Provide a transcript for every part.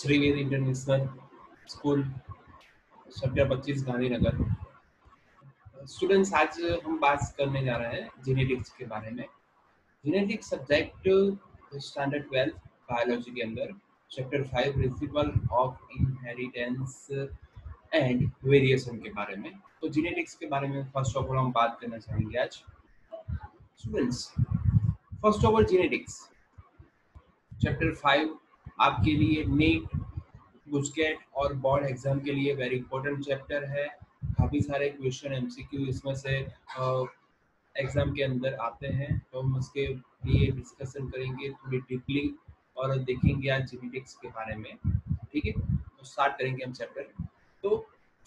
श्रीवेद international school, sector 25 Gandhinagar. Students, आज हम बात करने जा रहे हैं जेनेटिक्स के बारे में। जेनेटिक्स सब्जेक्ट स्टैंडर्ड 12 बायोलॉजी के अंदर chapter 5 principle of inheritance and variation के बारे में। तो जेनेटिक्स के बारे में फर्स्ट ऑफ ऑल हम बात करना चाहेंगे आज। Students, first of all genetics chapter 5 आपके लिए नीट, गुजकेट और बोर्ड एग्जाम के लिए वेरी इंपॉर्टेंट चैप्टर है। काफ़ी सारे क्वेश्चन एमसीक्यू इसमें से एग्जाम के अंदर आते हैं, तो हम उसके लिए डिस्कशन करेंगे थोड़ी डीपली और देखेंगे आज जेनेटिक्स के बारे में। ठीक है, तो स्टार्ट करेंगे हम चैप्टर। तो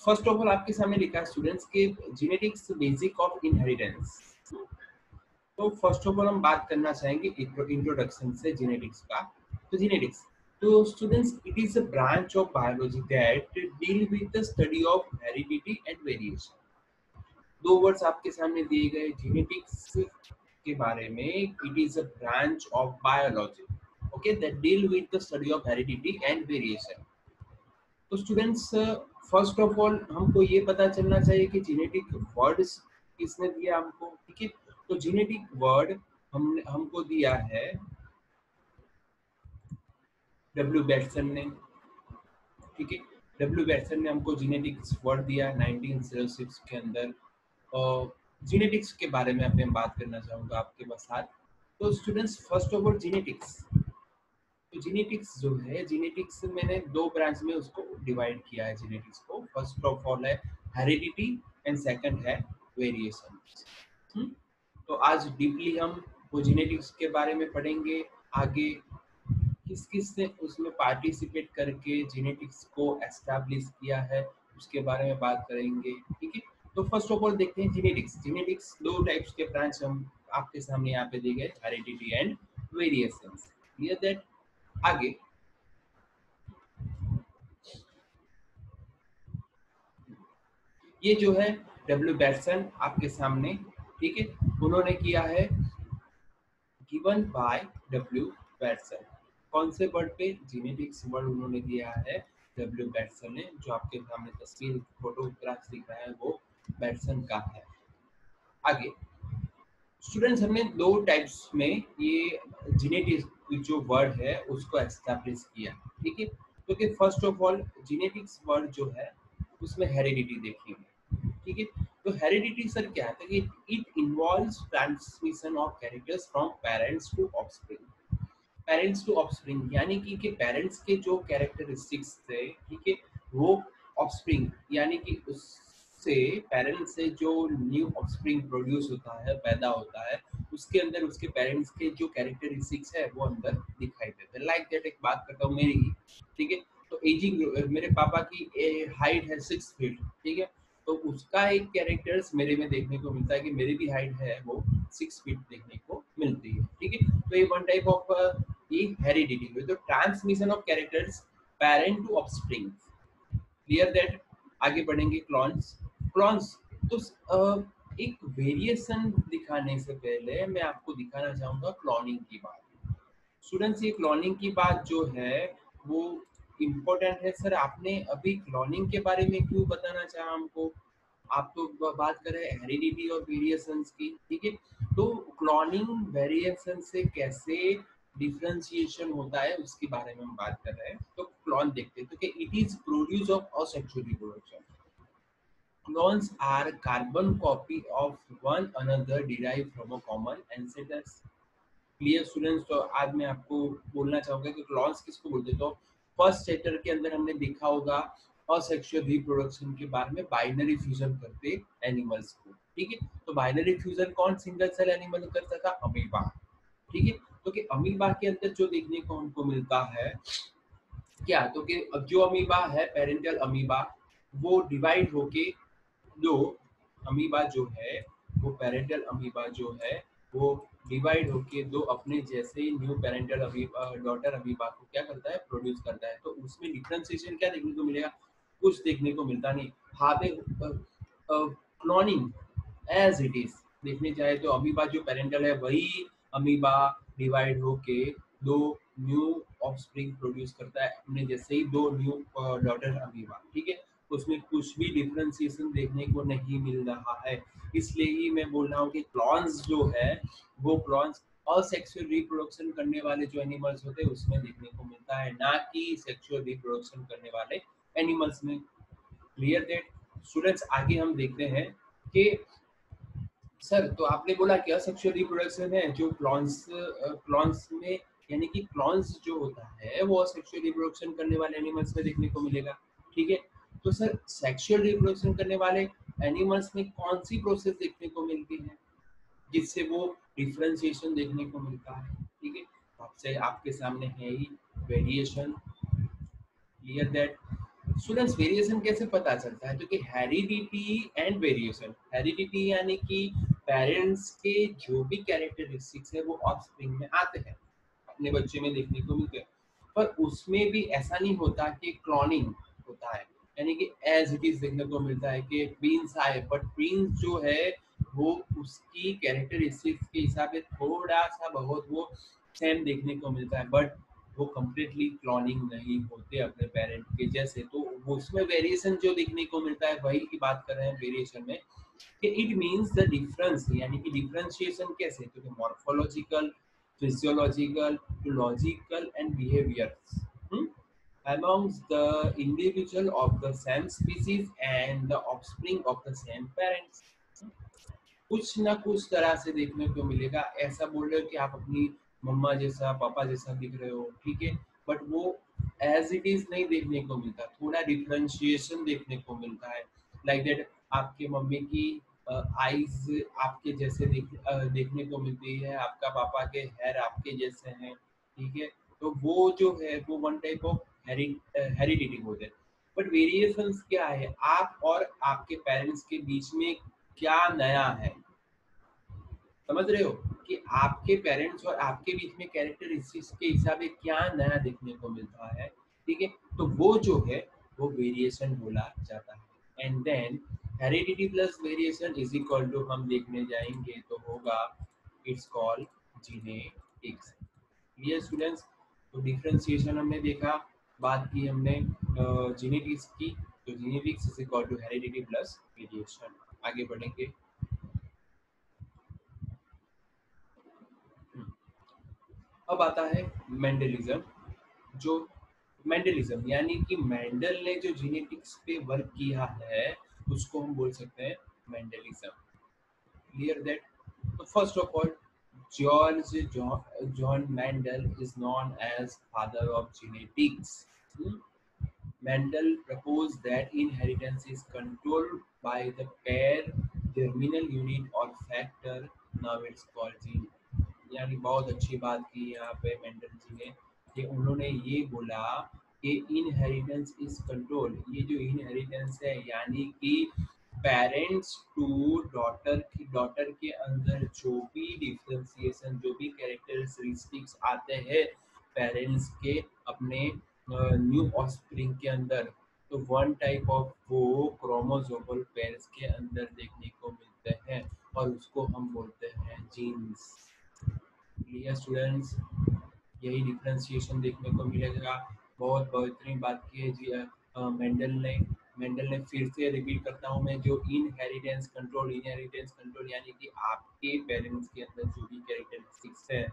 फर्स्ट ऑफ ऑल आपके सामने लिखा है स्टूडेंट्स के जेनेटिक्स बेसिक ऑफ इनहेरिटेंस। तो फर्स्ट ऑफ ऑल हम बात करना चाहेंगे इंट्रोडक्शन से जेनेटिक्स का। तो जेनेटिक्स, तो students, it is a branch of biology that deal with the study of heredity and variation. दो वर्ड्स आपके सामने दिए गए जेनेटिक्स के बारे में। It is a branch of biology, okay, that deal with the study of heredity and variation. तो students, first of all हमको ये पता चलना चाहिए कि जेनेटिक वर्ड्स किसने दिया हमको। ठीक है, तो जेनेटिक वर्ड हमको दिया है डब्ल्यू बैटसन ने। ठीक है, डब्ल्यू बैटसन ने हमको जेनेटिक्स वर्ड दिया 1906 के अंदर। और जेनेटिक्स के बारे में अभी मैं बात करना चाहूँगा आपके साथ। तो students, first of all genetics, तो जेनेटिक्स जो है, जेनेटिक्स मैंने दो ब्रांच में उसको डिवाइड किया है जेनेटिक्स को। फर्स्ट ऑफ ऑल है हेरिडिटी एंड सेकंड है वेरिएशन। तो आज डीपली हम वो जेनेटिक्स के बारे में पढ़ेंगे। आगे किस किस ने उसमें पार्टिसिपेट करके जेनेटिक्स को एस्टैब्लिश किया है उसके बारे में बात करेंगे। ठीक है, तो फर्स्ट ऑफ ऑल देखते हैं जेनेटिक्स। जेनेटिक्स दो टाइप्स के ब्रांच हम आपके सामने यहाँ पे दिए गए, heredity and variation. Clear that? आगे ये जो है डब्ल्यू बैटसन आपके सामने, ठीक है, उन्होंने किया है गिवन बाय डब्ल्यू बैटसन। कौन से वर्ड पे? जेनेटिक्स वर्ड उन्होंने दिया है डब्ल्यू बैटसन ने। जो आपके सामने तस्वीर फोटोग्राफ दिख रहा है वो बैटसन का है। आगे स्टूडेंट्स, हमने दो टाइप्स में ये जेनेटिक्स जो वर्ड है उसको एस्टैब्लिश किया। ठीक है, तो कि first of all genetics word जो है उसमें हेरिडिटी देखेंगे। ठीक है, तो हेरिडिटी सर क्या है? कि it involves transmission of characters from parents to offspring. Parents to offspring यानी कि पेरेंट्स के जो कैरेक्टरिस्टिक्स थे, ठीक है, वो ऑफस्प्रिंग यानी कि उससे पेरेंट्स से जो न्यू ऑफस्प्रिंग प्रोड्यूस होता है, पैदा होता है, उसके अंदर उसके पेरेंट्स के जो कैरेक्टरिस्टिक्स है वो अंदर दिखाई देते हैं। लाइक दैट, एक बात करता हूँ मेरी ही। ठीक है, तो एजिंग मेरे पापा की हाइट है 6 फीट। ठीक है, तो उसका एक कैरेक्टर्स मेरे में देखने को मिलता है कि मेरी भी हाइट है वो 6 फीट देखने को मिलती है। ठीक है, तो ये वन टाइप ऑफ ये हेरिडिटी हुई। तो transmission of characters parent to offspring. Clear that? आगे बढ़ेंगे क्लॉन्स। क्लॉन्स, तो एक वेरिएशन दिखाने से पहले मैं आपको दिखाना चाहूंगा क्लॉनिंग की बात। स्टूडेंट्स, ये क्लॉनिंग की बात जो है वो इम्पोर्टेंट है। सर, आपने अभी क्लॉनिंग के बारे में क्यों बताना चाहा हमको? आप तो बात कर रहे हैं हेरिडिटी और वेरिएशंस की। ठीक है, तो क्लॉनिंग वेरिएशन से कैसे डिफरेंशिएशन होता है उसके बारे में हम बात कर रहे हैं। तो क्लॉन देखते हैं। तो कि it is produce of asexual reproduction. Clones are carbon copy of one another derived from a common ancestors. Clear students? तो आज मैं आपको बोलना चाहूंगा कि क्लॉन्स किसको बोलते हैं। तो फर्स्ट चैप्टर के अंदर हमने देखा होगा असेक्सुअल रिप्रोडक्शन के बारे में, बाइनरी फ्यूजन करते एनिमल्स को। ठीक है, तो बाइनरी फ्यूजन कौन सिंगल सेल एनिमल करता था? अमीबा। ठीक है, तो कि अमीबा के अंदर जो देखने को हमको मिलता है क्या, तो कि अब जो अमीबा है पेरेंटल अमीबा, वो डिवाइड होके दो अमीबा जो है, वो पेरेंटल अमीबा जो है वो डिवाइड होके दो अपने जैसे ही new parental amoeba daughter amoeba को क्या करता है? प्रोड्यूस करता है। तो उसमें डिफरेंशिएशन क्या देखने को मिलेगा? कुछ देखने को मिलता नहीं। हाथे क्लोनिंग एज इट इज देखने जाए तो अमीबा जो पेरेंटल है वही अमीबा डिवाइड होके दो न्यू ऑफस्प्रिंग प्रोड्यूस करता है अपने जैसे ही दो न्यू डॉटर अमीबा, ठीक है। उसमें कुछ भी डिफरेंशिएशन देखने को नहीं मिल रहा है। इसलिए ही मैं बोल रहा हूँ कि क्लॉन्स जो है वो क्लॉन्स असेक्सुअल रिप्रोडक्शन करने वाले जो एनिमल्स होते हैं उसमें देखने को मिलता है, ना कि सेक्सुअल रिप्रोडक्शन करने वाले एनिमल्स में। Clear that students? आगे हम देखते हैं कि सर तो आपने बोला कि असेक्सुअल रिप्रोडक्शन है जो क्लॉन्स क्लॉन्स में, यानी कि क्लॉन्स जो होता है वो असेक्सुअल रिप्रोडक्शन करने वाले एनिमल्स में देखने को मिलेगा, ठीक है। तो सर सेक्सुअल रिप्रोडक्शन करने वाले एनिमल्स में कौन सी प्रोसेस देखने को मिलती है जिससे वो डिफरेंशिएशन देखने को मिलता है, ठीक है। आपसे आपके सामने है ही variation. Clear that students? Variation कैसे पता चलता है? क्योंकि हेरिडिटी एंड वेरिएशन, हेरिडिटी यानी कि पेरेंट्स के जो भी कैरेक्टरिस्टिक्स है वो ऑफस्प्रिंग में आते हैं, अपने बच्चे में देखने को मिलते हैं। पर उसमें भी ऐसा नहीं होता कि क्लोनिंग होता है, यानी कि एज इट इज देखने को मिलता है कि ट्विंस आए, बट ट्विंस जो है वो उसकी कैरेक्टरिस्टिक्स के हिसाब से थोड़ा सा बहुत वो सेम देखने को मिलता है, बट वो कम्प्लीटली क्लोनिंग नहीं होते अपने पेरेंट के जैसे। तो वो उसमें वेरिएशन जो देखने को मिलता है वही की बात कर रहे हैं वेरिएशन में, कि इट मीन्स द डिफरेंस, यानी कि डिफरेंशिएशन कैसे, क्योंकि morphological, physiological, logical and behaviours amongst the individual of the same species and the offspring of the same parents। कुछ ना कुछ तरह से देखने को मिलेगा। ऐसा बोल रहे हो कि आप अपनी मम्मा जैसा पापा जैसा दिख रहे हो, ठीक है, बट वो एज इट इज नहीं देखने को मिलता, थोड़ा डिफरेंशिएशन देखने को मिलता है। लाइक दैट आपके मम्मी की आईज आपके जैसे देखने को मिलती है, आपका पापा के हेयर आपके जैसे हैं, ठीक है। तो वो जो है वो वन टाइप ऑफ हेरिडिटी होते हैं। बट वेरिएशंस क्या है, आप और आपके पेरेंट्स के बीच में क्या नया है, समझ रहे हो कि आपके पेरेंट्स और आपके बीच में कैरेक्टरिस्टिक्स के हिसाब से क्या नया देखने को मिलता है, ठीक है। तो वो जो है वो वेरिएशन बोला जाता है। And then heredity plus variation is equal to, हम देखने जाएंगे तो होगा, it's called genetics. Clear students? तो डिफरेंशिएशन हमने देखा, बात की हमने जीनेटिक्स की, तो genetics is equal to heredity plus variation. आगे बढ़ेंगे। अब आता है मेंडलिज्म। जो मेंडलिज्म यानी कि मेंडल ने जो जेनेटिक्स पे वर्क किया है उसको हम बोल सकते हैं मेंडलिज्म। Clear that? तो first of all, George John Mendel is known as father of genetics. Mendel proposed that inheritance is controlled by the pair germinal unit or factor, now it's called gene। यानी बहुत अच्छी बात की यहाँ पे Mendel जी ने, कि उन्होंने ये बोला कि इनहेरिटेंस इज कंट्रोल। ये जो इनहेरिटेंस है यानी कि पेरेंट्स टू डॉटर के अंदर जो भी डिफरेंशिएशन, जो भी कैरेक्टरिस्टिक्स आते हैं पेरेंट्स के अपने न्यू ऑफस्प्रिंग के अंदर, तो वन टाइप ऑफ वो क्रोमोसोमल पेयर्स के अंदर देखने को मिलते हैं और उसको हम बोलते हैं जीन्स। Clear students? यही डिफरेंशिएशन देखने को मिलेगा। बहुत बेहतरीन बात की है जी मेंडल ने फिर से रिपीट करता हूँ मैं, जो इनहेरिटेंस कंट्रोल यानी कि आपके पेरेंट्स के अंदर जो भी कैरेक्टरिस्टिक्स है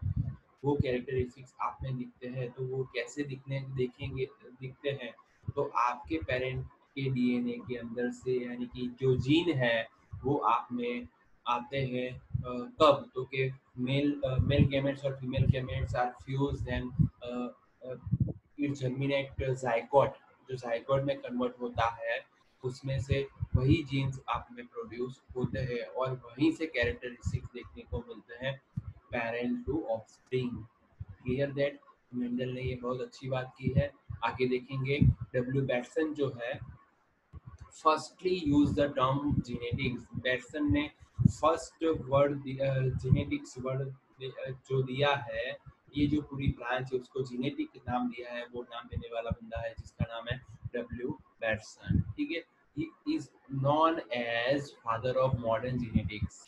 वो कैरेक्टरिस्टिक्स आप में दिखते हैं, तो वो कैसे दिखते हैं, तो आपके पेरेंट के डीएनए के अंदर से, यानी कि जो जीन है वो आप में आते हैं। कब? तो के मेल gametes और female gametes are fused and it germinate zygote, जो जाइगोट में कन्वर्ट होता है उसमें से वही जीन्स आप में प्रोड्यूस होते हैं और वहीं से कैरेक्टरिस्टिक्स देखने को मिलते हैं parent to offspring. Clear that? Mendel ने ये बहुत अच्छी बात की है। आगे देखेंगे, डब्ल्यू बैटसन जो है firstly use the term genetics. Bateson ने फर्स्ट वर्ड जेनेटिक्स वर्ड जो दिया है, ये जो पूरी ब्रांच है उसको जेनेटिक नाम दिया है, वो नाम देने वाला बंदा है जिसका नाम है डब्ल्यू बैटसन, ठीक है। He is known as father of modern genetics.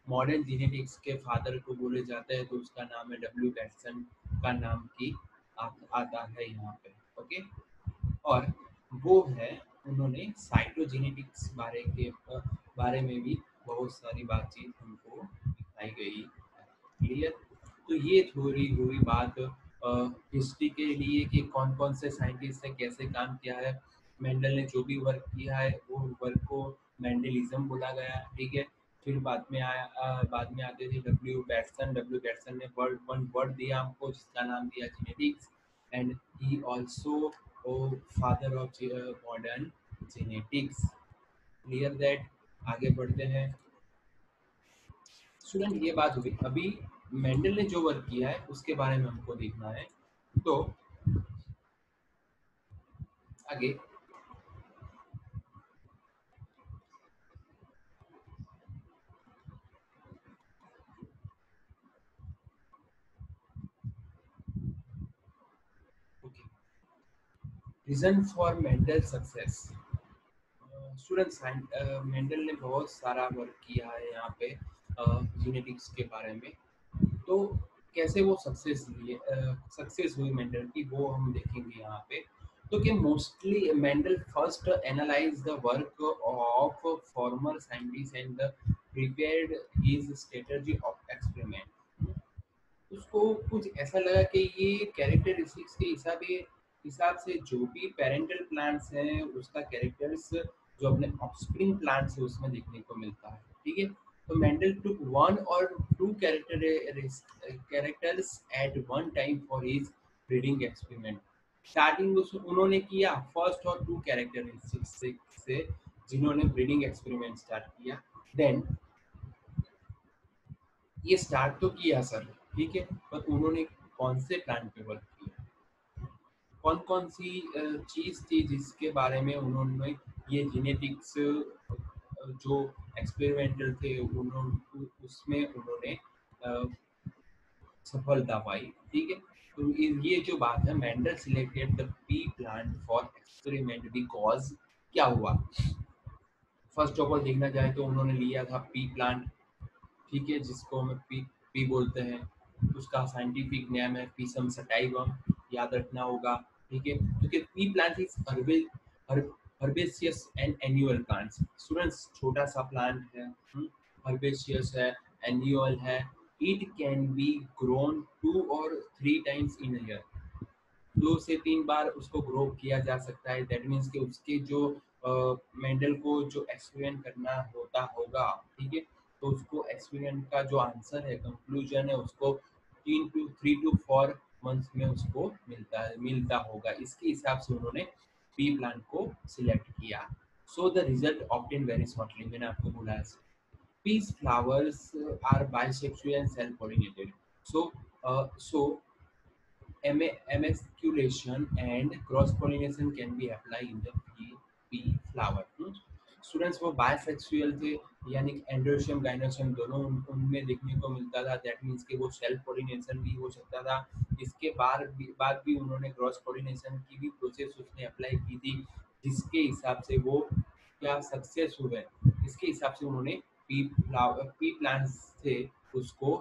Modern genetics के फादर को बोले जाते हैं, तो उसका नाम है डब्ल्यू बैटसन का नाम की आता है यहाँ पे। ओके, और वो है, उन्होंने साइटोजेनेटिक्स बारे में भी बहुत सारी बातचीत हमको दिखाई गई है। क्लियर? तो ये थोड़ी हुई बात हिस्ट्री के लिए कि कौन कौन से साइंटिस्ट ने कैसे काम किया है। मेंडल ने जो भी वर्क किया है वो वर्क को मेंडलिज्म बोला गया, ठीक है। फिर बाद में आते थे डब्ल्यू बैटसन ने वन वर्ड दिया हमको जिसका नाम दिया genetics, and he also father of modern genetics. Clear that? आगे बढ़ते हैं स्टूडेंट। ये बात हुई, अभी मेंडल ने जो वर्क किया है उसके बारे में हमको देखना है। तो आगे okay, reason for Mendel success. Student, Mendel ने बहुत सारा वर्क किया है यहाँ पे जेनेटिक्स के बारे में। तो कैसे वो सक्सेस हुई मेंडल की, वो हम देखेंगे यहाँ पे। तो कि mostly Mendel first analyse the work of former scientist and prepared his strategy of experiment. उसको कुछ ऐसा लगा कि ये कैरेक्टरिस्टिक्स के हिसाब से जो भी पेरेंटल प्लांट्स हैं उसका कैरेक्टर्स जो अपने ऑफस्प्रिंग प्लांट्स है उसमें देखने को मिलता है, ठीक है। तो मेंडल टुक वन और two characters at one time for his breeding experiment. Starting उन्होंने किया फर्स्ट और टू कैरेक्टरिस्टिक्स से जिन्होंने ब्रीडिंग एक्सपेरिमेंट स्टार्ट किया। देन ये स्टार्ट तो किया सर, ठीक है, पर उन्होंने कौन से प्लान पे वर्क किया, कौन कौन सी चीज थी जिसके बारे में उन्होंने ये जेनेटिक्स जो एक्सपेरिमेंटल थे उन्होंने उसमें उन्होंने अ, सफलता पाई, ठीक है। तो ये जो बात है, Mendel selected the P plant for experiment because क्या हुआ। फर्स्ट ऑफ ऑल देखना जाए तो उन्होंने लिया था पी प्लांट, ठीक है, जिसको हम पी बोलते हैं। उसका साइंटिफिक नेम है पीसम सटाइवम, याद रखना होगा, ठीक है। क्योंकि P plant is herbaceous and annual plants. Students, छोटा सा प्लांट है, हर्बेसियस है, एन्युअल है। इट कैन बी ग्रोन 2 और 3 टाइम्स इन ईयर। 2 से 3 बार उसको ग्रो किया जा सकता है। दैट मीन्स कि उसके जो मेंडल को जो एक्सपेरिमेंट करना होता होगा, ठीक है, तो उसको एक्सपेरिमेंट का जो आंसर है, कंक्लूजन है, उसको 3 to 4 मंथ्स में उसको मिलता होगा। इसके हिसाब से उन्होंने पी प्लांट को सिलेक्ट किया। So the result obtain very shortly, मैंने आपको बोला है। Peace flowers are bisexual and self-pollinated. So emasculation and cross-pollination can be applied in the pea flower. Students, वो बायसेक्सुअल थे, यानी कि एंड्रोशियम गाइनोशियम दोनों उनमें देखने को मिलता था। दैट मीन्स कि वो सेल्फ पोलिनेशन भी हो सकता था। इसके बाद भी उन्होंने क्रॉस पोलिनेशन की भी प्रोसेस उसने अप्लाई की थी, जिसके हिसाब से वो क्या सक्सेस हुए, इसके हिसाब से उन्होंने पी प्लांट्स थे उसको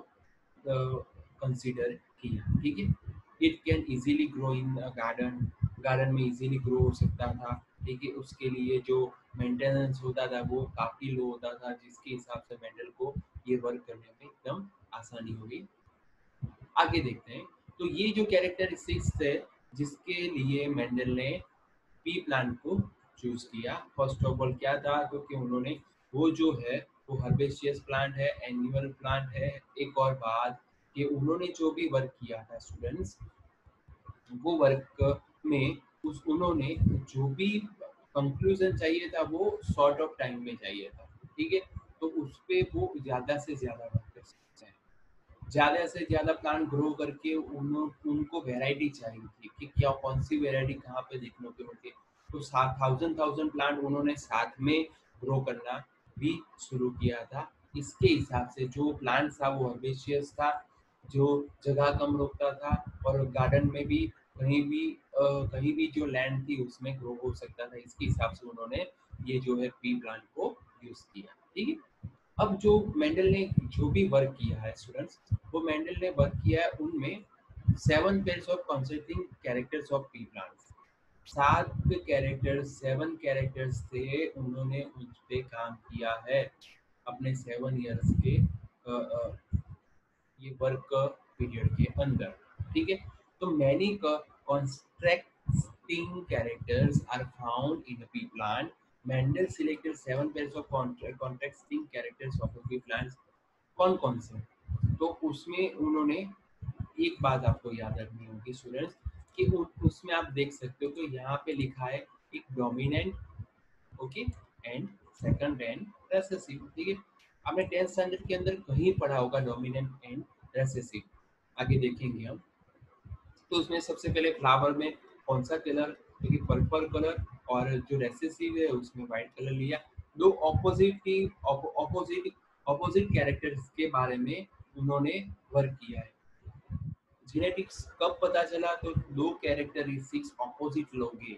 कंसीडर किया, ठीक है। It can easily grow in garden, garden में इजीली ग्रो हो सकता था, ठीक है। उसके लिए जो मेंटेनेंस होता था वो काफ़ी लो होता था, जिसके हिसाब से मेंडल को ये वर्क करने में एकदम आसानी हुई। आगे देखते हैं। तो ये जो कैरेक्टरिस्टिक्स थे जिसके लिए मेंडल ने पी प्लांट को चूज किया, फर्स्ट ऑफ ऑल क्या था, क्योंकि उन्होंने वो जो है वो हर्बेशियस प्लांट है, एनुअल प्लांट है। एक और बात कि उन्होंने जो भी वर्क किया था स्टूडेंट्स, वो वर्क में उन्होंने जो भी कंक्लूजन चाहिए था वो शॉर्ट ऑफ टाइम में चाहिए था, ठीक है। तो उस पे वो ज़्यादा से ज़्यादा वर्क कर सकते हैं। ज़्यादा से ज़्यादा प्लांट ग्रो करके उनको वैरायटी चाहिए थी कि क्या कौन सी वैरायटी कहाँ पे देखने को मिलती है। तो 1000 प्लांट उन्होंने साथ में ग्रो करना भी शुरू किया था। इसके हिसाब से जो प्लांट था वो हर्बेशियस था, जो जगह कम रोकता था, और गार्डन में भी कहीं भी जो लैंड थी उसमें ग्रो हो सकता था। इसके हिसाब से उन्होंने ये जो है पी प्लांट को यूज किया, ठीक है। अब जो मेंडल ने जो भी वर्क किया है स्टूडेंट्स, वो मेंडल ने वर्क किया है उनमें 7 pairs of consisting characters of pea plants. 7 characters, 7 characters से उन्होंने उस पे काम किया है अपने 7 इयर्स के ये वर्क पीरियड के अंदर, ठीक है। तो many contracting characters are found in pea plant. Mendel selected 7 pairs of contracting characters of pea plants. कौन कौन से? तो उसमें उन्होंने एक बात आपको याद रखनी होगी स्टूडेंट्स कि उसमें आप देख सकते हो तो यहाँ पे लिखा है एक dominant, okay, and second and recessive, ठीक है। आपने 10th स्टैंडर्ड के अंदर कहीं पढ़ा होगा डोमिनेंट एंड रेसेसिव, आगे देखेंगे हम। तो उसमें सबसे पहले फ्लावर में कौन सा कलर, देखिए पर्पल कलर, और जो रेसेसिव है उसमें व्हाइट कलर लिया। दो ऑपोजिट कैरेक्टर्स के बारे में उन्होंने वर्क किया है। जेनेटिक्स कब पता चला? तो दो कैरेक्टरिस्टिक्स ऑपोजिट लोगे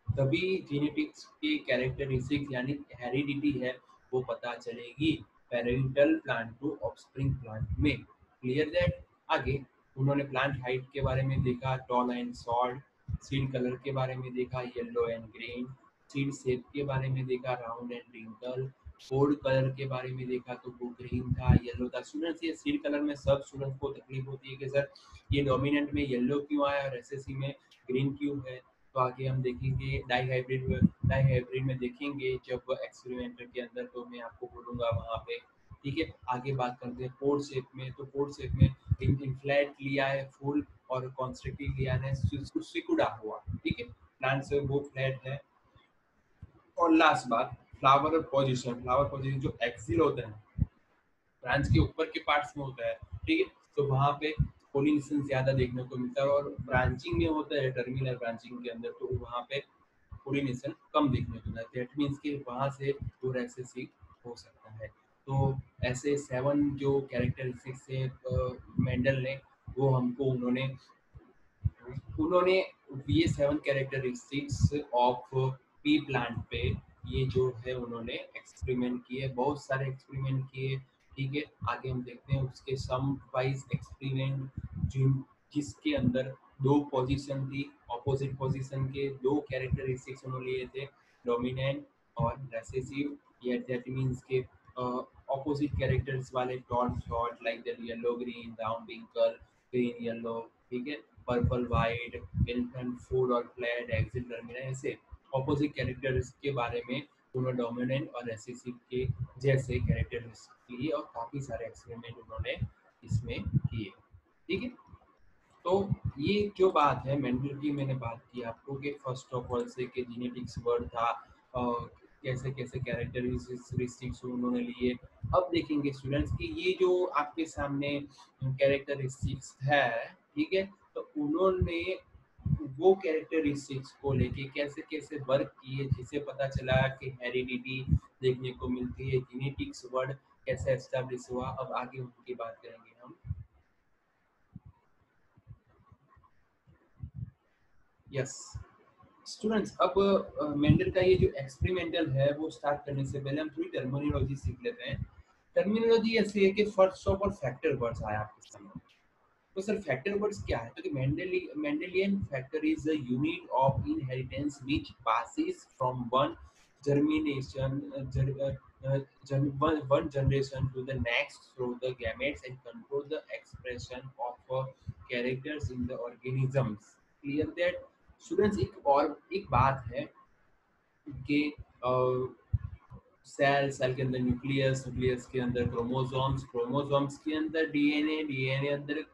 तभी जेनेटिक्स की कैरेक्टरिस्टिक्स यानी हेरिडिटी है वो पता चलेगी parental plant to offspring plant में। Clear that? आगे उन्होंने प्लांट हाइट के बारे में देखा, tall and short. Seed colour के बारे में देखा, yellow and green. Seed shape के बारे में देखा, round and wrinkle. Pod colour के बारे में देखा तो वो ग्रीन था, येलो था। स्टूडेंट्स ये सीड कलर में सब स्टूडेंट्स को तकलीफ होती है कि सर ये डोमिनेंट में येलो क्यों आया और एसएससी में ग्रीन क्यों है। तो आगे हम देखेंगे डाई हाइब्रिड में देखेंगे जब एक्सपेरिमेंटर के अंदर, तो मैं आपको बोलूँगा वहाँ पे, ठीक है। आगे बात करते हैं पोर्ट शेप में। तो पोर्ट शेप में इनफ्लैट लिया है फुल और कॉन्स्ट्रक्टिव लिया है सिकुड़ा हुआ, ठीक है। प्लांट से वो फ्लैट है। और लास्ट बात, फ्लावर पोजीशन जो एक्सिल होता है ब्रांच के ऊपर के पार्ट्स में होता है, ठीक है। तो वहाँ पे पोलिनेशन ज्यादा देखने को मिलता है, और ब्रांचिंग में होता है टर्मिनल ब्रांचिंग के अंदर, तो वहाँ पे पोलिनेशन कम देखने को मिलता है। दैट मीन्स कि वहाँ से वो रेसेसिव हो सकता है। तो ऐसे 7 जो कैरेक्टरिस्टिक्स से मेंडल ने वो हमको उन्होंने उन्होंने ये 7 कैरेक्टरिस्टिक्स ऑफ पी प्लांट पे ये जो है उन्होंने एक्सपेरिमेंट किए, बहुत सारे एक्सपेरिमेंट किए, ठीक है। आगे हम देखते हैं उसके सम वाइज एक्सपेरिमेंट जिसके अंदर दो पोजीशन थी, ऑपोजिट पोजीशन के दो कैरेक्टरिस्टिक्स उन्होंने लिए थे, डोमिनेंट और रेसेसिव। या दैट मींस के ऑपोजिट कैरेक्टर्स वाले डॉट शॉट like the yellow green, round wrinkle, green yellow, ठीक है, पर्पल वाइट, इन्फ्रंट फुल और फ्लैट, एक्सिट टर्मिनल, ऐसे ऑपोजिट कैरेक्टर्स के बारे में उन्होंने डोमिनेंट और रेसेसिव के जैसे कैरेक्टर्स लिए और काफ़ी सारे एक्सपेरिमेंट उन्होंने इसमें किए, ठीक है। तो ये जो बात है मेंडल की, मैंने बात की आपको कि फर्स्ट ऑफ ऑल से कि जेनेटिक्स वर्ड था और कैसे कैसे कैरेक्टरिस्टिक्स उन्होंने लिए। अब देखेंगे स्टूडेंट्स कि ये जो आपके सामने कैरेक्टरिस्टिक्स है, ठीक है, तो उन्होंने वो कैरेक्टरिस्टिक्स को लेके कैसे कैसे वर्क किए जिससे पता चला कि हेरिडिटी देखने को मिलती है, जेनेटिक्स वर्ड कैसे एस्टेब्लिश हुआ। अब आगे उनकी बात करेंगे हम। यस स्टूडेंट्स, अब मेंडल का ये जो एक्सपेरिमेंटल है वो स्टार्ट करने से पहले हम थोड़ी टर्मिनोलॉजी सीख लेते हैं। टर्मिनोलॉजी ऐसी है कि first of all factor words आया आपके सामने। तो सर फैक्टर वर्ड्स क्या है? तो कि Mendelian factor is a unit of inheritance which passes from one germination one generation to the next through the gametes and control the expression of characters in the organisms। clear that students? एक और एक बात है कि cell के अंदर nucleus, nucleus के अंदर क्रोमोसोम्स, क्रोमोसोम्स के अंदर डीएनए, डीएनए अंदर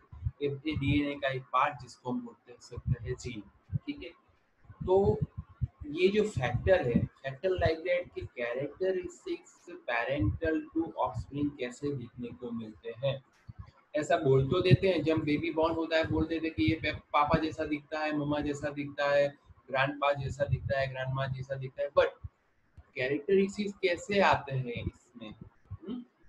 डीएनए का एक पार्ट जिसको हम बोलते सकते हैं जीन, ठीक है। तो ये जो फैक्टर है, फैक्टर लाइक दैट कि कैरेक्टरिस्टिक्स पेरेंटल टू ऑफस्प्रिंग कैसे दिखने को मिलते हैं। ऐसा बोल तो देते हैं जब बेबी बॉर्न होता है, बोल देते हैं कि ये पापा जैसा दिखता है, मम्मा जैसा दिखता है, ग्रैंड पा जैसा दिखता है, ग्रैंड माँ जैसा दिखता है, बट कैरेक्टरिस्टिक्स कैसे आते हैं इसमें,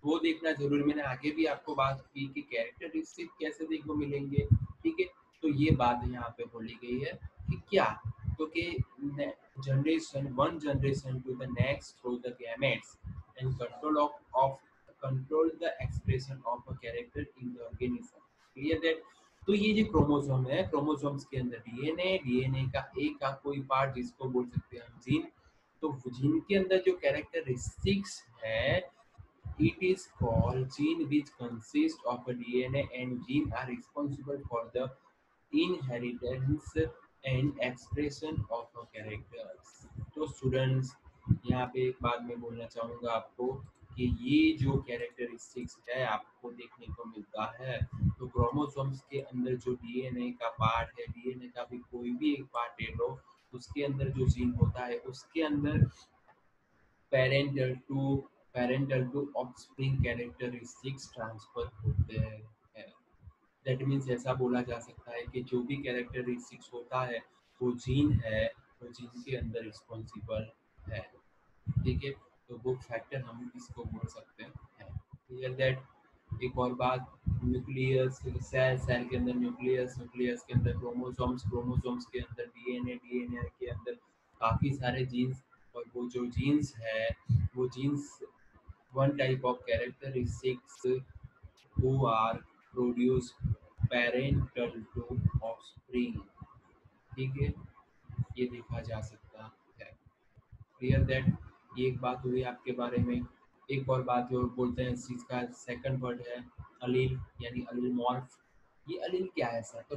वो देखना जरूरी। मैंने आगे भी आपको बात की कि कैरेक्टरिस्टिक कैसे देखने को मिलेंगे, ठीक है। तो ये बात यहाँ पे बोली गई है कि क्या, तो कि generation one generation to the next through the gametes and control the expression of a character in the organism. Clear that? तो ये जो क्रोमोसोम है, क्रोमोसोम्स के अंदर डीएनए, डीएनए का एक का कोई पार्ट जिसको बोल सकते हैं हम जीन, तो जीन के अंदर जो कैरेक्टरिस्टिक्स है, it is called gene which consist of a DNA, and gene are responsible for the inheritance and expression of a characters. तो स्टूडेंट्स, यहाँ पे एक बात मैं बोलना चाहूँगा आपको कि ये जो कैरेक्टरिस्टिक्स है आपको देखने को मिलता है, तो क्रोमोसोम्स के अंदर जो डीएनए का पार्ट है, डीएनए का भी कोई भी एक पार्ट ले लो, उसके अंदर जो जीन होता है उसके अंदर parental to parental to offspring characteristics transfer होते हैं। दैट मीन्स ऐसा बोला जा सकता है कि जो भी कैरेक्टरिस्टिक्स होता है वो जीन है, वो जीन के अंदर रिस्पॉन्सिबल है। ठीक है, तो वो फैक्टर हम इसको बोल सकते हैं। Clear that? एक और बात, न्यूक्लियस, सेल, सेल के अंदर न्यूक्लियस, न्यूक्लियस के अंदर क्रोमोसोम्स, क्रोमोसोम्स के अंदर डीएनए, डीएनए के अंदर काफ़ी सारे जीन्स, और वो जो जीन्स है वो genes one type of characteristics who are produced parental to offspring। ठीक है, ये देखा जा सकता है। Clear that? ये एक बात हुई आपके बारे में। एक और बात जो बोलते हैं, इस चीज़ का सेकंड वर्ड है अलील, यानी अलीलमॉर्फ। ये अलील क्या है सर? तो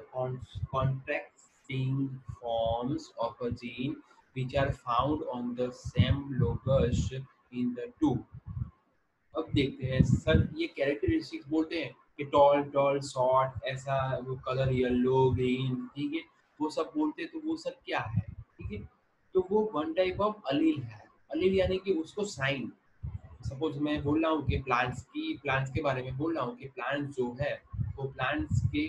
contracting forms of a gene which are found on the same locus in the two। अब देखते हैं सर, ये कैरेक्टरिस्टिक्स बोलते हैं कि टॉल टॉल शॉर्ट, ऐसा वो कलर येलो ग्रीन, ठीक है, वो सब बोलते हैं, तो वो सब क्या है? ठीक है, तो वो वन टाइप ऑफ अलील है। अलील यानी कि उसको साइन, सपोज मैं बोल रहा हूँ कि प्लांट्स के बारे में बोल रहा हूँ कि प्लांट्स जो है वो प्लांट्स के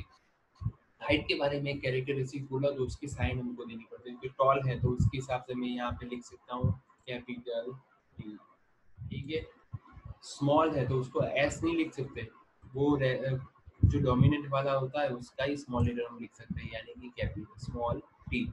हाइट के बारे में कैरेक्टरिस्टिक्स बोला, तो उसकी साइन हमको देनी पड़ती है। जो टॉल है तो उसके हिसाब से मैं यहाँ पे लिख सकता हूँ कैपिटल टी। ठीक है, स्मॉल है तो उसको एस नहीं लिख सकते, वो जो डोमिनेंट वाला होता है उसका ही स्मॉल लेटर हम लिख सकते हैं, यानी कि capital small T.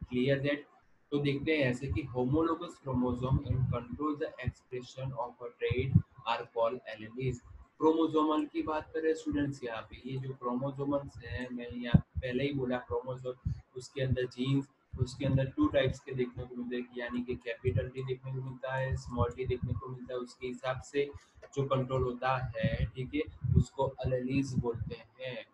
Clear that? तो देखते हैं ऐसे कि homologous chromosome and control the expression of a trait are called alleles. Chromosomal की बात करें स्टूडेंट्स, यहाँ पे ये जो क्रोमोसोमल्स हैं, मैंने यहाँ पहले ही बोला क्रोमोसोम, उसके अंदर जीन्स, उसके अंदर टू टाइप्स के देखने को मिलते हैं, यानी कि कैपिटल टी देखने को मिलता है, स्मॉल टी देखने को मिलता है। उसके हिसाब से जो कंट्रोल होता है, ठीक है, उसको एलील्स बोलते हैं।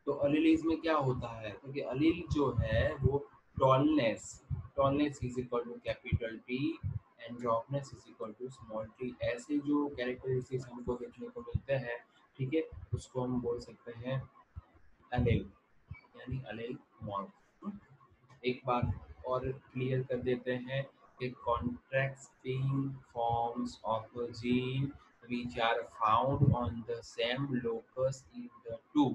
तो एलील्स में क्या होता है? क्योंकि एलील जो है वो tallness, tallness is equal to capital T and dwarfness is equal to small T. ऐसे जो कैरेक्टरिस्टिक्स हमको देखने को मिलते हैं, ठीक है, उसको हम बोल सकते हैं एलील, यानी एलील मॉर्फ। एक बार और क्लियर कर देते हैं कि contrasting forms of a gene which are found on the same locus in the two,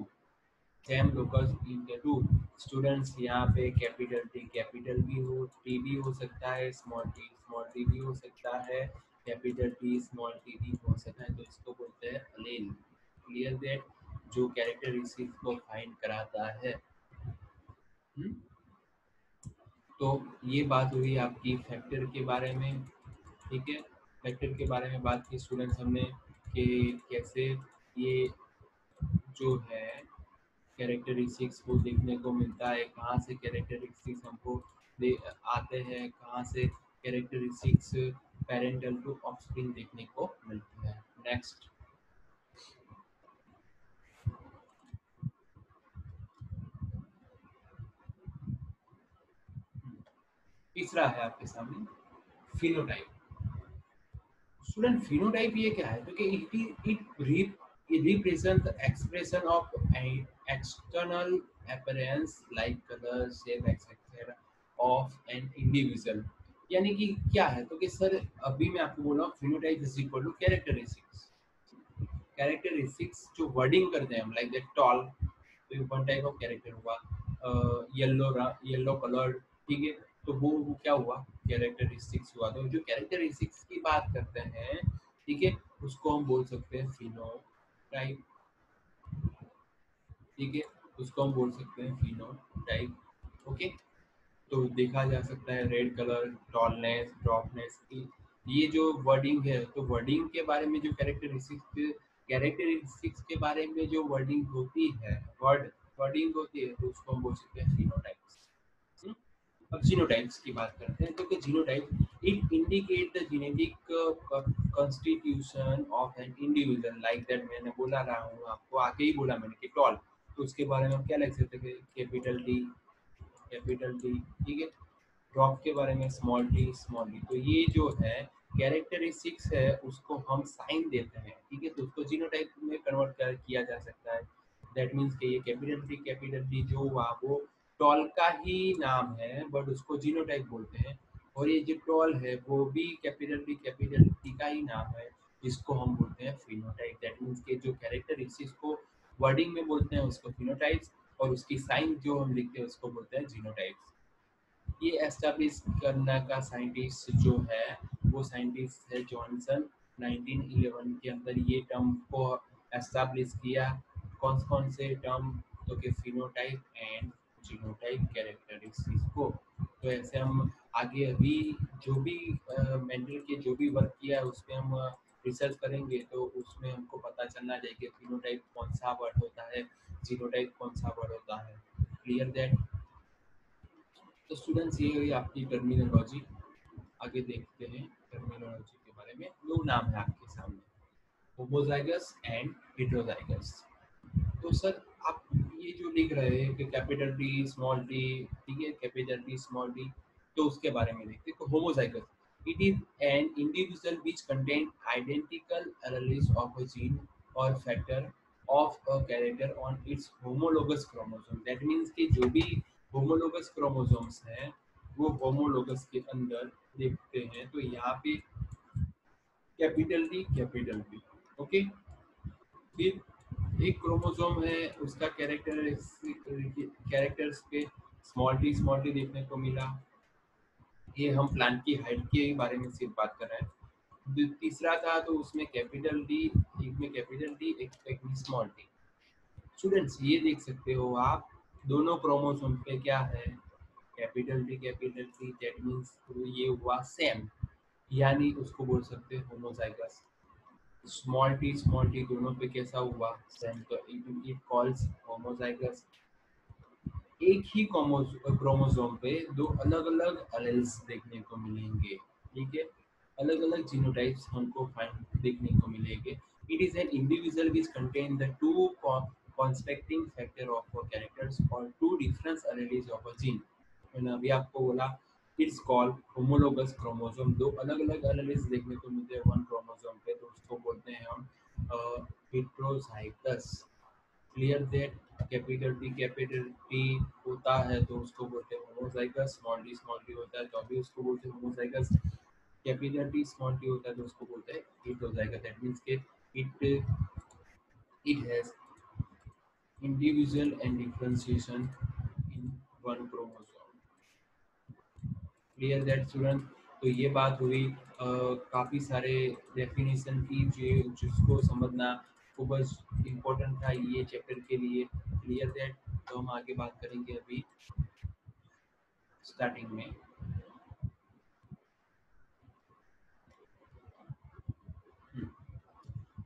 same locus in the two। Students, यहाँ पे कैपिटल टी कैपिटल भी हो, टी भी हो सकता है, स्मॉल टी भी हो सकता है, कैपिटल टी स्मॉल टी भी हो सकता है, तो इसको बोलते हैं अलील। Clear that? जो कैरेक्टरिस्टिक्स को फाइंड कराता है। हुँ? तो ये बात हुई आपकी फैक्टर के बारे में। ठीक है, फैक्टर के बारे में बात की स्टूडेंट्स हमने कि कैसे ये जो है कैरेक्टरिस्टिक्स को देखने को मिलता है, कहाँ से कैरेक्टरिस्टिक्स हमको दे आते हैं, कहाँ से कैरेक्टरिस्टिक्स पेरेंटल टू ऑफस्प्रिंग देखने को मिलती है। नेक्स्ट, तीसरा है आपके सामने फिनोटाइप। स्टूडेंट, फिनोटाइप ये क्या है? क्योंकि it represents the expression of an external appearance like color, shape, etc. of an individual। यानी कि क्या है? तो कि सर अभी मैं आपको बोल रहा हूँ phenotype is equal to characteristics. Characteristics जो वर्डिंग करते हैं हम, लाइक दैट टॉल, तो वन टाइप ऑफ कैरेक्टर हुआ, येलो कलर, ठीक है, तो वो क्या हुआ? कैरेक्टरिस्टिक्स हुआ। तो जो कैरेक्टरिस्टिक्स की बात करते हैं, ठीक है, उसको हम बोल सकते हैं फिनोटाइप। ठीक है, उसको हम बोल सकते हैं फिनोटाइप। ओके, तो देखा जा सकता है रेड कलर, टॉलनेस, ड्रॉपनेस की, ये जो वर्डिंग है, तो वर्डिंग के बारे में जो कैरेक्टरिस्टिक्स के बारे में जो वर्डिंग होती है, वर्डिंग होती है, तो उसको हम बोल सकते हैं फिनोटाइप्स। अब जीनोटाइप्स की बात करते हैं, तो genotype it indicate the genetic constitution of an individual, like that मैंने बोला रहा हूँ आपको, आगे ही बोला मैंने कि टॉल, तो उसके बारे में हम क्या लिख सकते हैं, कैपिटल डी, ठीक है। ड्रॉप के बारे में स्मॉल डी, तो ये जो है कैरेक्टरिस्टिक्स है, उसको हम साइन देते हैं, ठीक है, तो उसको जीनोटाइप में कन्वर्ट कर किया जा सकता है। दैट मीन्स कि ये कैपिटल डी जो हुआ वो टॉल का ही नाम है, बट उसको जीनोटाइप बोलते हैं। और ये जो टॉल है वो भी कैपिटल डी का ही नाम है, जिसको हम बोलते हैं फिनोटाइप। दैट मीन्स के जो कैरेक्टरिस्टिक्स को वर्डिंग में बोलते हैं उसको फिनोटाइप्स, और उसकी साइन जो हम लिखते हैं उसको बोलते हैं जीनोटाइप्स। ये एस्टैब्लिश करने का साइंटिस्ट जो है, वो साइंटिस्ट है जॉनसन। 1911 के अंदर ये टर्म को एस्टैब्लिश किया। कौन कौन से टर्म, तो कि फिनोटाइप एंड जीनोटाइप कैरेक्टरिस्टिक्स को। तो ऐसे हम आगे अभी जो भी मेंडल के जो भी वर्क किया है उस पर हम रिसर्च करेंगे, तो उसमें हमको पता चलना चाहिए कि फिनोटाइप कौन सा वर्ड होता है, जीनोटाइप कौन सा वर्ड होता है। Clear that. तो स्टूडेंट्स ये हुई आपकी टर्मिनोलॉजी। आगे देखते हैं टर्मिनोलॉजी के बारे में। दो नाम है आपके सामने, होमोजाइगस एंड हेटेरोजाइगस। तो सर आप ये जो लिख रहे हैं कि कैपिटल डी स्मॉल डी, ठीक है, कैपिटल डी स्मॉल डी, तो उसके बारे में देखते हैं। तो homozygous it is an individual which contain identical alleles of a gene और factor of a character on its homologous chromosome. That means कि जो भी होमोलोगस क्रोमोसोम्स हैं, वो होमोलोगस के अंदर देखते हैं। तो यहाँ पे कैपिटल डी, ओके। फिर एक क्रोमोसोम है, उसका कैरेक्टर्स पे स्मॉल डी देखने को मिला। ये हम प्लांट की हाइट के बारे में सिर्फ बात कर रहे हैं। तीसरा था तो उसमें कैपिटल डी, एक में कैपिटल डी, एक में स्मॉल डी। स्टूडेंट्स ये देख सकते हो आप, दोनों क्रोमोसोम पे क्या है, कैपिटल डी, दैट मीन्स ये हुआ सेम, यानी उसको बोल सकते हैं होमोजाइगस। स्मॉल टी दोनों पे कैसा हुआ, सेम, तो इट कॉल्स होमोजाइगस। एक ही क्रोमोसोम पे दो अलग अलग एलील्स देखने को मिलेंगे, ठीक है, अलग अलग जीनोटाइप्स हमको फाइंड देखने को मिलेंगे। It is an individual which contain the two contrasting factor of characters और two different alleles of a gene. मैंने अभी आपको बोला इट्स कॉल्ड होमोलोगस क्रोमोसोम, दो अलग अलग एलील्स देखने को मिलते हैं वन क्रोमोसोम पे, तो उसको बोलते हैं हम heterozygous. Clear that. Capital T होता है तो उसको बोलते हैं होमोजाइगस, स्मॉल डी होता है तो अभी उसको बोलते हैं homozygous. Capital T small T होता है तो उसको बोलते हैं हेटेरोजाइगस। दैट मींस के it it has individual and differentiation in one chromosome. Clear that student. तो ये बात हुई काफ़ी सारे डेफिनेशन की, जिसको समझना खूब इम्पोर्टेंट था ये चैप्टर के लिए। Clear that. तो हम आगे बात करेंगे अभी स्टार्टिंग में।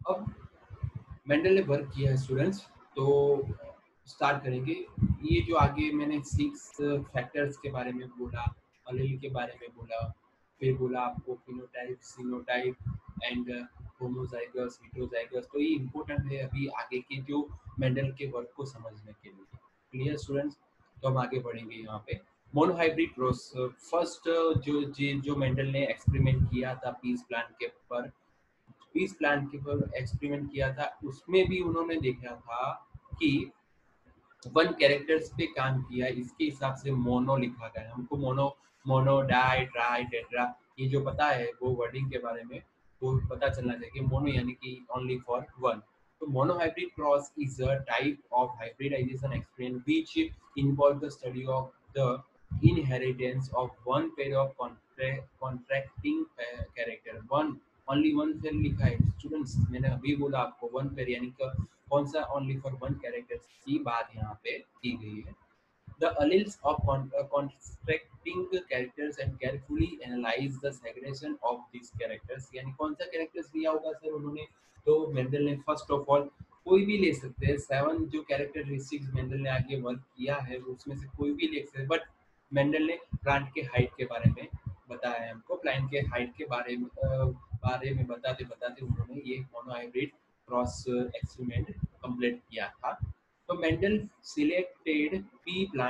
अब मेंडल ने वर्क किया है स्टूडेंट्स, तो स्टार्ट करेंगे। ये जो आगे मैंने 6 फैक्टर्स के बारे में बोला, अलील के बारे में बोला, फिर बोला आपको फिनोटाइप, सीनोटाइप एंड होमोजाइगस, हेटेरोजाइगस, तो ये इम्पोर्टेंट है अभी आगे के जो मेंडल के वर्क को समझने के लिए। Clear students. तो हम आगे बढ़ेंगे यहाँ पे। मोनोहाइब्रिड क्रॉस, फर्स्ट जो मेंडल ने एक्सपेरिमेंट किया था पीस प्लांट के पर, पीस प्लांट के पर एक्सपेरिमेंट किया था, उसमें भी उन्होंने देखा था कि वन कैरेक्टर्स पे काम किया, इसके हिसाब से मोनो लिखा गया। हमको mono, mono, di, tri, tetra, ये जो पता है वो वर्डिंग के बारे में वो पता चलना चाहिए। मोनो यानी कि ओनली फॉर वन। तो monohybrid cross is a type of hybridization experiment which involve the study of the inheritance of one pair of contracting character, one, only one pair लिखा है स्टूडेंट्स, मैंने अभी बोला आपको वन पेयर यानी कि कौन सा, ओनली फॉर वन कैरेक्टर की बात यहाँ पे की गई है। the alleles of constructing characters and carefully analyze the segregation of these characters। यानी कौन सा कैरेक्टर्स लिया होगा सर उन्होंने? तो मेंडल ने फर्स्ट ऑफ ऑल कोई भी ले सकते हैं, 7 जो कैरेक्टरिस्टिक्स मेंडल ने आगे वर्क किया है उसमें से कोई भी ले सकते हैं, बट मेंडल ने प्लांट के हाइट के बारे में बताया है हमको। प्लांट के हाइट के बारे में बताते बताते उन्होंने ये मोनोहाइब्रिड क्रॉस एक्सपेरिमेंट कंप्लीट किया था। तो मेंडल सिलेक्टेड पी प्लांट